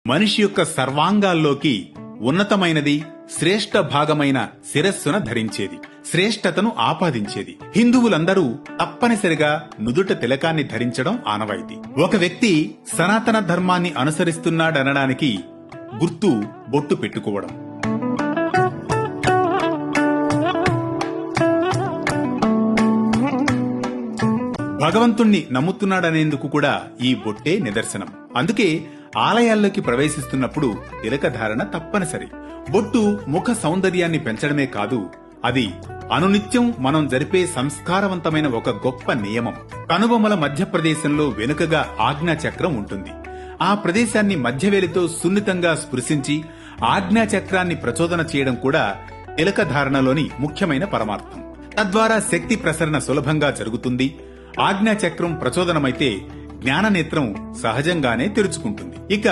మనిషి యొక్క సర్వాంగాల్లోకి ఉన్నతమైనది శ్రేష్ఠ భాగమైన శిరస్సున ధరించేది, శ్రేష్ఠతను ఆపాదించేది. హిందువులందరూ తప్పనిసరిగా నుదుట తిలకాన్ని ధరించడం ఆనవాయితీ. ఒక వ్యక్తి సనాతన ధర్మాన్ని అనుసరిస్తున్నాడనడానికి గుర్తు బొట్టు పెట్టుకోవడం. భగవంతుణ్ణి నమ్ముతున్నాడనేందుకు కూడా ఈ బొట్టే నిదర్శనం. అందుకే ఆలయాల్లోకి ప్రవేశిస్తున్నప్పుడు తిలకధారణ తప్పనిసరి. బొట్టు ముఖ సౌందర్యాన్ని పెంచడమే కాదు, అది అనునిత్యం మనం జరిపే సంస్కారవంతమైన ఒక గొప్ప నియమం. కనుబొమ్మల మధ్యప్రదేశంలో వెనుకగా ఆజ్ఞాచక్రం ఉంటుంది. ఆ ప్రదేశాన్ని మధ్యవేలితో సున్నితంగా స్పృశించి ఆజ్ఞాచక్రాన్ని ప్రచోదన చేయడం కూడా తిలకధారణలోని ముఖ్యమైన పరమార్థం. తద్వారా శక్తి ప్రసరణ సులభంగా జరుగుతుంది. ఆజ్ఞాచక్రం ప్రచోదనమైతే జ్ఞాననేత్రం సహజంగానే తెరుచుకుంటుంది. ఇక